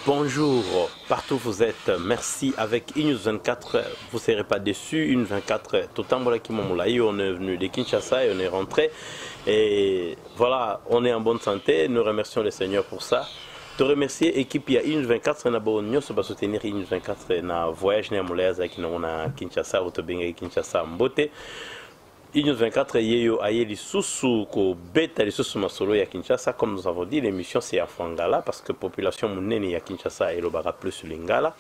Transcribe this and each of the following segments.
Bonjour, partout où vous êtes, merci. Avec Inews 24, vous ne serez pas déçus. Une 24, tout on est venu de Kinshasa et on est rentré. Et voilà, on est en bonne santé. Nous remercions le Seigneur pour ça. Je remercie l'équipe de Inews 24, on a besoin de soutenir Inews 24 dans le voyage à Kinshasa, au Kinshasa, en beauté. Inews 24 yeyo ayeli susu ko beta li susu masolo ya Kinshasa. Comme nous avons dit, l'émission c'est à Fangala parce que la population munene ya Kinshasa est le plus sur l'Ingala.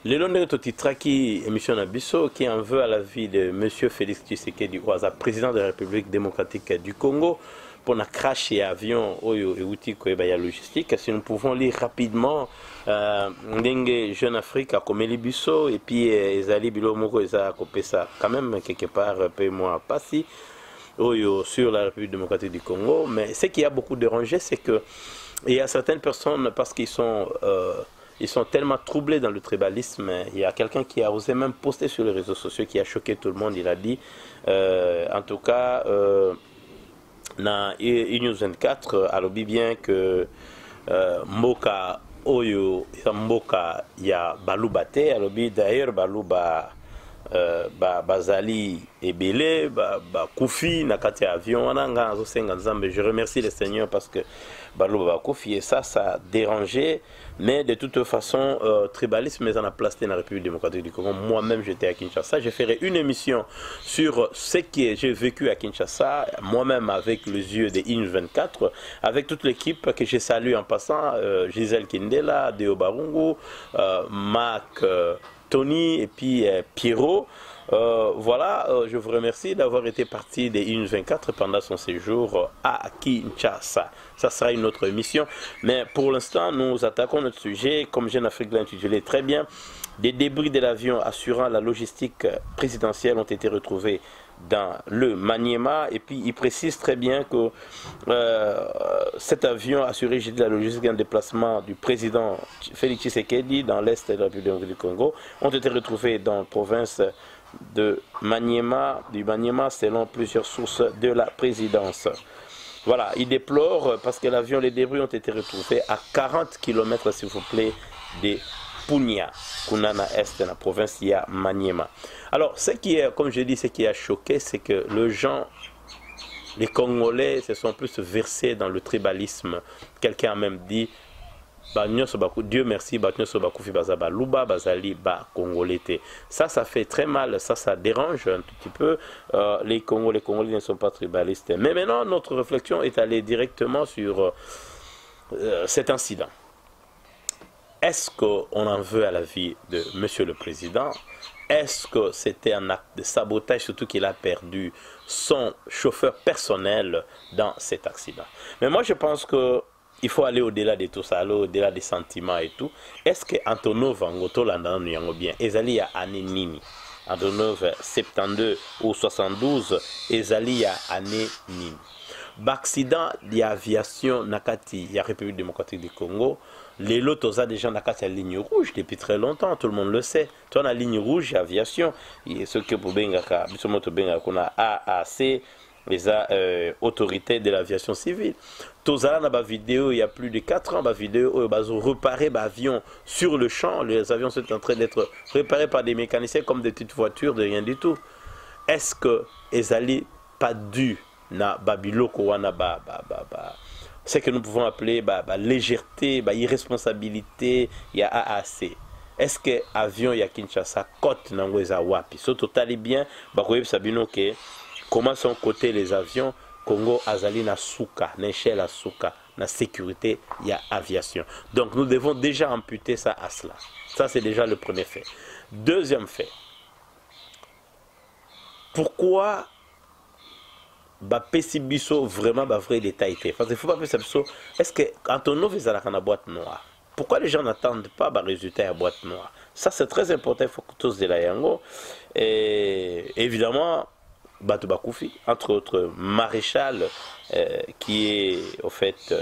Le long de notre titre qui émission Nabiso qui en veut à la vie de monsieur Félix Tshisekedi Ouaza, président de la République démocratique du Congo, pour na crash et avion oyo et outils ko ya logistique. Si nous pouvons lire rapidement Ndenge Jeune Afrique a comme Biso et puis Ezali Bilomoko Eza Kopesa quand même quelque part paye-moi pas si oyo sur la République démocratique du Congo. Mais ce qui a beaucoup dérangé, c'est que il y a certaines personnes parce qu'ils sont tellement troublés dans le tribalisme. Il y a quelqu'un qui a osé même poster sur les réseaux sociaux qui a choqué tout le monde. Il a dit en tout cas dans Inews 24 alobi bien que Mboka Oyo Mboka ya Baluba te alobi d'ailleurs Baluba bazali ebele Koufi na kati avion wananga zosenga nzambe. Je remercie le Seigneur parce que Baluba Koufi et ça a dérangé, mais de toute façon tribalisme mais en a placé dans la République démocratique du Congo. Moi-même j'étais à Kinshasa, je ferai une émission sur ce que j'ai vécu à Kinshasa, moi-même avec les yeux de Inews 24, avec toute l'équipe que je salue en passant, Gisèle Kindela, Deo Barungu, Mac Tony et puis Pierrot. Voilà, je vous remercie d'avoir été parti des Inews 24 pendant son séjour à Kinshasa. Ça sera une autre émission. Mais pour l'instant, nous attaquons notre sujet, comme Jeune Afrique l'a intitulé très bien. Des débris de l'avion assurant la logistique présidentielle ont été retrouvés dans le Maniema. Et puis, il précise très bien que cet avion assurait la logistique en déplacement du président Félix Tshisekedi dans l'est de la République du Congo ont été retrouvés dans la province de Maniema, selon plusieurs sources de la présidence. Voilà, il déplore parce que l'avion, les débris ont été retrouvés à 40 km, s'il vous plaît, de Punya, Kunana Est, dans la province de Maniema. Alors, ce qui est, comme je dis, ce qui a choqué, c'est que les Congolais se sont plus versés dans le tribalisme. Quelqu'un a même dit, Dieu merci, ça fait très mal, ça dérange un tout petit peu. Les Congolais ne sont pas tribalistes. Mais maintenant, notre réflexion est allée directement sur cet incident. Est-ce qu'on en veut à la vie de Monsieur le Président? Est-ce que c'était un acte de sabotage, surtout qu'il a perdu son chauffeur personnel dans cet accident? Mais moi, je pense que il faut aller au-delà de tout ça, au-delà des sentiments et tout. Est-ce que Antonov Angoto l'andana nous bien? Ezali a année nini? Antonov 72 ou 72, Ezali a année nini? L'accident d'aviation nakati la République démocratique du Congo, les lotos a déjà nakati la ligne rouge depuis très longtemps, tout le monde le sait. Toi la ligne rouge aviation, ce que pour Bengaka, bisomoto Bengaka qu'on a AAC, les autorités de l'aviation civile. Tozala na ba vidéo il y a plus de 4 ans, ba vidéo bazo réparer ba avion sur le champ, les avions sont en train d'être réparés par des mécaniciens comme des petites voitures de rien du tout. Est-ce que ezali pas dû na babiloko wana ce que nous pouvons appeler légèreté, irresponsabilité, il y a AAC. Est-ce que avion ya Kinshasa côte nango eza wapi? So totali bien bakoyeb sabino ke comment sont cotés les avions Congo azali na souka, na échelle à souka, na sécurité, il y a aviation. Donc nous devons déjà amputer ça à cela. Ça c'est déjà le premier fait. Deuxième fait. Pourquoi Pessibiso vraiment vrai l'état était? Parce qu'il ne faut pas penser ça. Est-ce que Antonov est à la boîte noire? Pourquoi les gens n'attendent pas le résultat à la boîte noire? Ça c'est très important, il faut que tous de la yango. Et évidemment, Batouba Koufi, entre autres maréchal, qui est au fait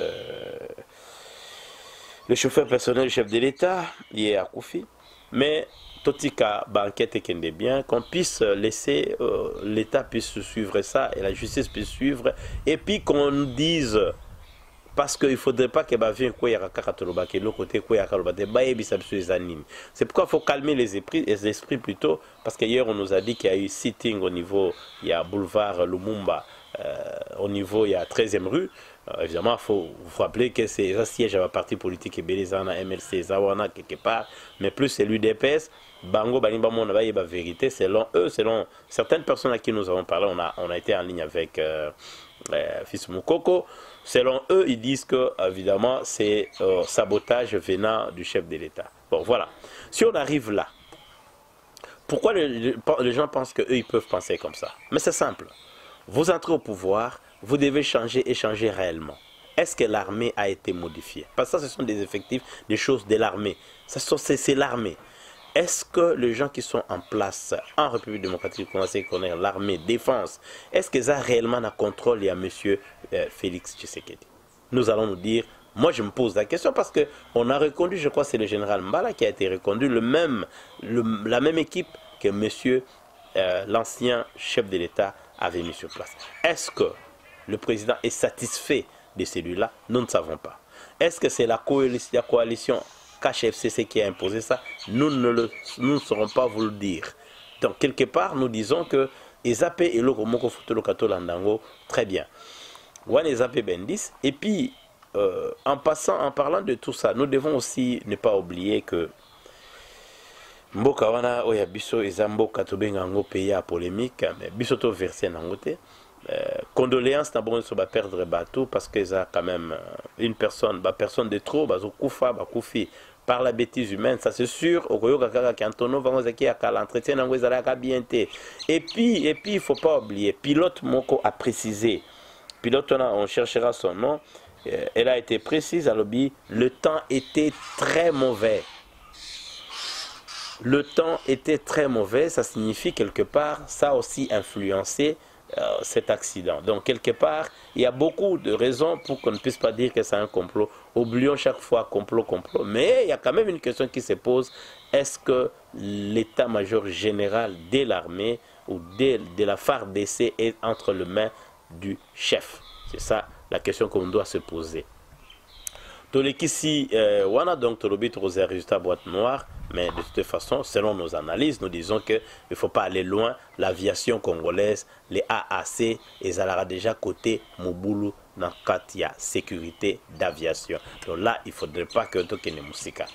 le chauffeur personnel, chef de l'État, il est à Koufi. Mais Totika banquette et bien, qu'on puisse laisser l'État puisse suivre ça et la justice puisse suivre, et puis qu'on dise parce qu'il ne faudrait pas que vienne quoi y a l'autre côté quoi y a c'est pourquoi il faut calmer les esprits plutôt, parce qu'hier on nous a dit qu'il y a eu sitting au niveau, il y a boulevard Lumumba, au niveau il y a 13e rue. Évidemment, il faut vous rappeler que c'est un siège à la parti politique et Belezana, MLC, Zawana, quelque part, mais plus c'est l'UDPS. Bango, Banimba, on a la vérité, selon eux, selon certaines personnes à qui nous avons parlé, on a été en ligne avec Fils Moukoko. Selon eux, ils disent que, évidemment, c'est sabotage venant du chef de l'État. Bon, voilà. Si on arrive là, pourquoi les gens pensent qu'eux, ils peuvent penser comme ça? Mais c'est simple. Vous entrez au pouvoir, vous devez changer et changer réellement. Est-ce que l'armée a été modifiée? Parce que ça, ce sont des effectifs, des choses de l'armée. C'est l'armée. Est-ce que les gens qui sont en place en République démocratique, l'armée, défense, est-ce qu'ils ont réellement un contrôle? Il y a M. Félix Tshisekedi. Nous allons nous dire, moi je me pose la question parce qu'on a reconduit, je crois que c'est le général Mbala qui a été reconduit, la même équipe que M. L'ancien chef de l'État avait mis sur place. Est-ce que le président est satisfait de celui-là? Nous ne savons pas. Est-ce que c'est la coalition KHFCC qui a imposé ça? Nous ne saurons pas vous le dire. Donc quelque part, nous disons que Ezape et Lokomoko Futulokato Landango, très bien. Wan Ezape Bendis. Et puis, en parlant de tout ça, nous devons aussi ne pas oublier que Mboka wana oya biso ezamboka tobenga ngo pays à polémique, mais biso to versé nangote. Condoléances d'abord sur ba perdre bateau parce que ça quand même une personne de trop bazo kufa ba kufi par la bêtise humaine, ça c'est sûr. Okoyoka kaka kantono vango zaki akala entretien nango ezala ka bien té. Et puis il faut pas oublier, pilote moko a précisé. Pilote on cherchera son nom, elle a été précise à l'objet, le temps était très mauvais. Le temps était très mauvais, ça signifie quelque part, ça a aussi influencé cet accident. Donc quelque part, il y a beaucoup de raisons pour qu'on ne puisse pas dire que c'est un complot. Oublions chaque fois complot. Mais il y a quand même une question qui se pose. Est-ce que l'état-major général de l'armée ou de la FARDC est entre les mains du chef? C'est ça la question qu'on doit se poser. Tolekisi, wana donc tolobi troze résultat boîte noire, mais de toute façon, selon nos analyses, nous disons qu'il ne faut pas aller loin. L'aviation congolaise, les AAC, ils allaient déjà côté Moboulou dans Katia, sécurité d'aviation. Donc là, il ne faudrait pas que tu aies Moussika.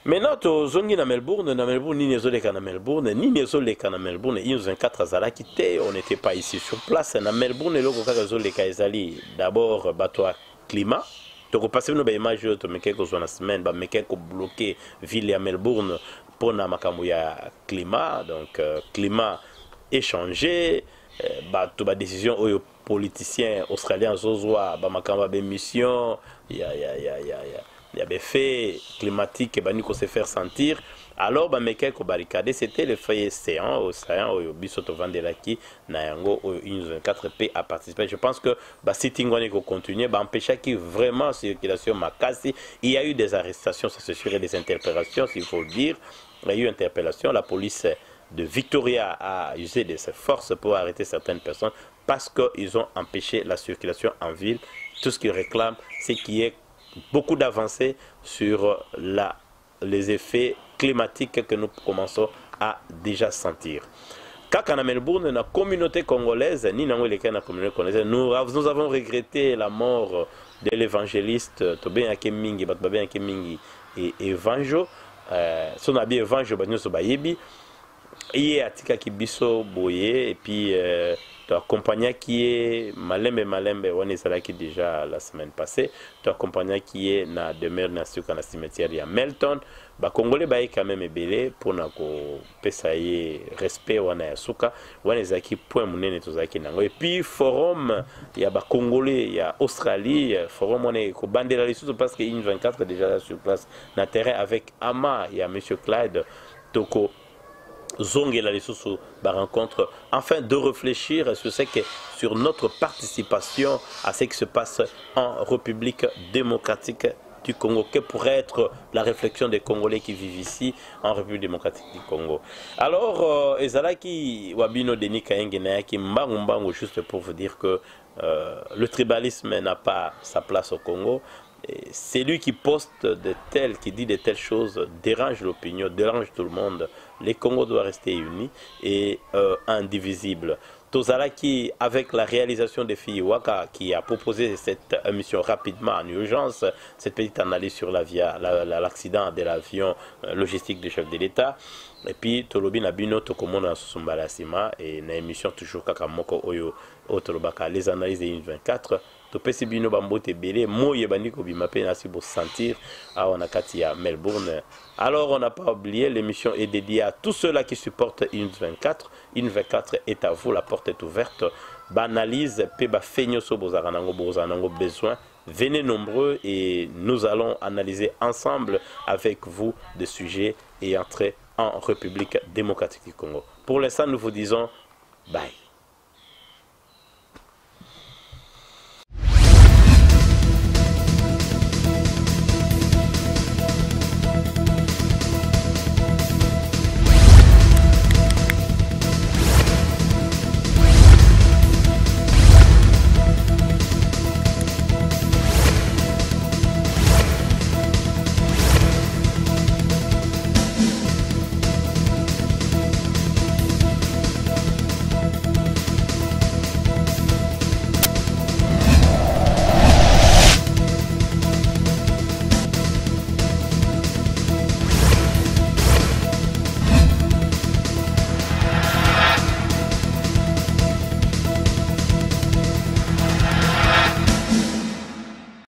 Maintenant, tu zongi na Melbourne, ni nezoleka na Melbourne, ni nezoleka na Melbourne, ils ont 24 azala quitté, on n'était pas ici sur place. Na Melbourne, le kokaka zoleka ezali d'abord bateau climat. Donc, on passe nos images, mais quelques jours dans la semaine, mais quelques bloqués ville à Melbourne pour na makamouya climat. Donc, climat échangé, tout ba décision aux politiciens australiens zozoa, ba makamba be mission, il y a des faits climatiques et bani qu'on se faire sentir. Alors, bah, mais quelques barricades, c'était le fait séant au Bisoto Vandelaki, Nayango, au 4P à participer. Je pense que bah, si Tingone continue, bah, empêcher qu'il vraiment circulation Makasi. Il y a eu des arrestations, ça se serait des interpellations, s'il faut le dire. Il y a eu interpellation. La police de Victoria a usé de ses forces pour arrêter certaines personnes parce qu'ils ont empêché la circulation en ville. Tout ce qu'ils réclament, c'est qu'il y ait beaucoup d'avancées sur les effets climatiques que nous commençons à déjà sentir. Quand on a Melbourne, la communauté congolaise, ni dans la communauté congolaise, nous avons regretté la mort de l'évangéliste Tobin Akemingi, Batbabin Akemingi et Evanjo. Son habit Evanjo, Banyoso Bayebi. Et Atika Kibiso Boye, et puis tu accompagnes qui est Malembe, on est là qui déjà la semaine passée, tu accompagnes qui est na demeure na sur le cimetière à Melton, bah Congolais bah quand même belé pour na ko pesaye respect wana ya suka, wana zaki point munene to zaki nango, et puis forum il y a bah Congolais, il y a Australie, forum on est ko bandela les sous parce que une 24 déjà là sur place na terrain avec Ama, il y a monsieur Clyde Toko Zongela les sous rencontre afin de réfléchir sur notre participation à ce qui se passe en République démocratique du Congo, que pourrait être la réflexion des Congolais qui vivent ici en République démocratique du Congo. Alors, Ezalaki Wabino Denis Kayengenayaki Mbangu juste pour vous dire que le tribalisme n'a pas sa place au Congo. C'est lui qui poste de telles, qui dit de telles choses, dérange l'opinion, dérange tout le monde. Les Congo doivent rester unis et indivisibles. Tozalaki, avec la réalisation de Fiwaka, qui a proposé cette émission rapidement en urgence, cette petite analyse sur l'accident de l'avion logistique du chef de l'État. Et puis, Tolobi Nabino, Tokomona Susumbalasima, et une émission toujours Kakamoko Oyo, Otolobaka, les analyses de 124. Topesi bino bambote belé moye bandiko bimape nasi pour sentir à Onakati à Melbourne. Alors on n'a pas oublié, l'émission est dédiée à tous ceux-là qui supportent IN24. IN24 est à vous, la porte est ouverte. Banalise, peba feignoso bozanango besoin. Venez nombreux et nous allons analyser ensemble avec vous des sujets et entrer en République démocratique du Congo. Pour l'instant, nous vous disons bye.